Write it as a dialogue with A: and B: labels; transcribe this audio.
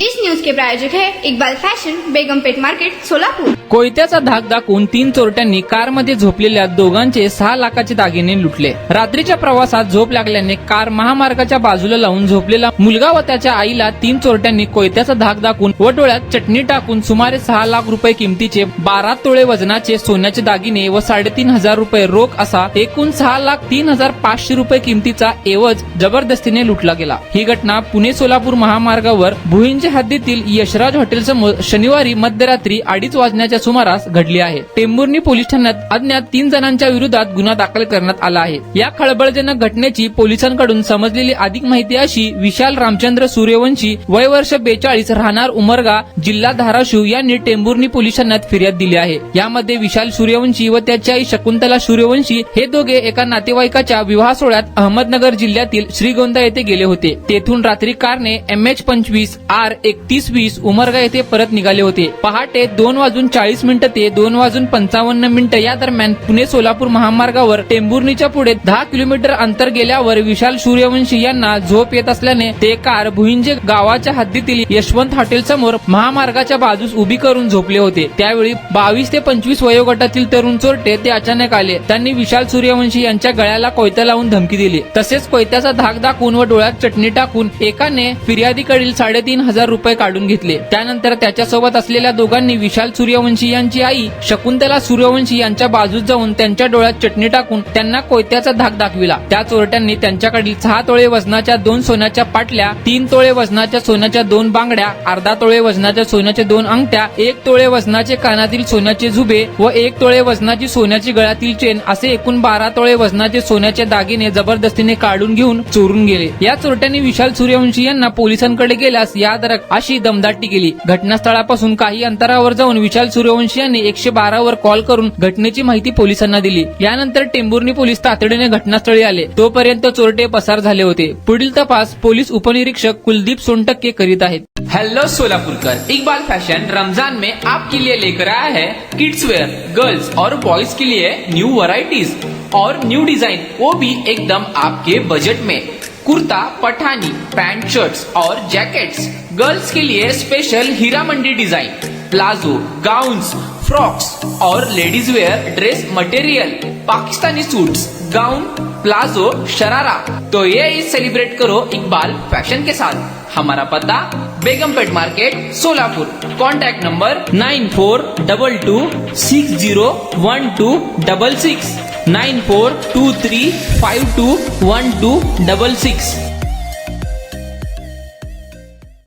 A: इस news के प्रायोजक है Iqbal fashion, Begumpet market, Solapur.
B: कोयत्याचा धाक दाखवून 3 चोरट्यांनी कारमध्ये झोपलेल्या दोघांचे 6 लाखाचे दागिने लुटले। रात्रीच्या प्रवासात झोप लागल्याने कार महामार्गाच्या बाजूला लावून झोपलेला मुलगा व त्याच्या आईला 3 चोरट्यांनी कोयत्याचा धाक दाखवून व डोळ्यात चटणी टाकून सुमारे 6 लाख रुपये किमतीचे 12 तोळे वजनाचे सोन्याचे दागिने व 3,500 रुपये रोख असा एकूण 6,03,500 रुपये किमतीचा एवज जबरदस्तीने लुटला गेला। ही घटना पुणे सोलापूर महामार्गावर भुईंज हद्दीतील यशराज हॉटेल समोर शनिवारी मध्यरात्री 2:30 वाजण्याच्या सुमारास घडली आहे। टेंभुर्णी पोलीस ठाण्यात अज्ञात 3 जणांच्या विरोधात गुन्हा दाखल करण्यात आला आहे। या खळबळजनक घटनेची पोलिसांकडून समजलेली अधिक माहिती अशी विशाल रामचंद्र सूर्यवंशी वय वर्ष 42 राहणार उमरगा जिल्हा धाराशिव यांनी टेंभुर्णी पोलीस ठाण्यात फिर्याद दिली आहे। यामध्ये विशाल सूर्यवंशी व त्याची आई शकुंतला सूर्यवंशी हे दोघे एका नातेवाईकाच्या विवाह सोहळ्यात अहमदनगर जिल्ह्यातील श्रीगोंदा येथे गेले होते। तेथून रात्री कारने MH25 R3120 उमरगा येथे परत निघाले होते। पहाटे 2:40 ते 2:55 या दरम्यान पुणे सोलापूर महामार्गावर टेंभुर्णीच्या पुढे 10 किलोमीटर अंतर गेल्यावर विशाल सूर्यवंशी यांना झोप येत असल्याने ते कार भुईंजे गावाच्या हद्दीतील यशवंत हॉटेल समोर महामार्गाच्या बाजूस उभी करून झोपले होते। त्यावेळी 22 ते 25 वयोगटातील तरुण चोरटे ते अचानक आले। त्यांनी विशाल सूर्यवंशी यांच्या गळ्याला कोयता लावून धमकी दिली। तसेच कोयत्याचा धाक दाखवून व डोळ्यात चटणी टाकून एकाने फिर्यादीकडील 3,500 रुपये काढून घेतले। त्यानंतर त्याच्यासोबत असलेल्या दोघांनी विशाल सूर्यवंशी यांची आई शकुंतला सूर्यवंशी यांच्या बाजूस जाऊन त्यांच्या डोळ्यात चटणी टाकून त्यांना कोयत्याचा धाक दाखविला। त्या चोरट्यांनी त्यांच्याकडील 6 तोळे वजनाच्या 2 सोन्याच्या पाटल्या, 3 तोळे वजनाच्या सोन्याच्या 2 बांगड्या, अर्धा तोळे वजनाच्या सोन्याच्या 2 अंगठ्या, 1 तोळे वजनाचे कानातील सोन्याचे झुबे व 1 तोळे वजनाची सोन्याची गळ्यातील चेन असे एकूण 12 तोळे वजनाचे सोन्याचे दागिने जबरदस्तीने काढून घेऊन चोरून गेले। या चोरट्यांनी विशाल सूर्यवंशी यांना पोलिसांकडे गेल्यास याद अशी दमदाटी केली। घटनास्थळापासून काही अंतरावर जाऊन विशाल सूर्यवंशी यांनी 112 वर कॉल करून घटनेची माहिती पोलिसांना दिली। यानंतर टेंभुर्णी पोलीस तातडीने घटनास्थळी आले। तोपर्यंत चोरटे पसार झाले होते। पुढील तपास पोलीस उपनिरीक्षक कुलदीप सोनटक्के करीत आहेत।
C: हेलो सोलापुरकर, इकबाल फैशन रमजान में आपके लिए लेकर आया है किड्स वेयर, गर्ल्स और बॉयज के लिए न्यू वैरायटीज और न्यू डिजाइन, वो भी एकदम आपके बजट में। कुर्ता, पठानी, पैंट, शर्ट्स और जैकेट्स। गर्ल्स के लिए special Heera Mandi design, palazzo, gowns, frocks और ladies wear dress material, Pakistani suits, gown, palazzo, sharara. तो ये ईद सेलिब्रेट करो इकबाल फैशन के साथ। हमारा पता Begumpet market, Solapur. Contact number 9422601266 9423521266।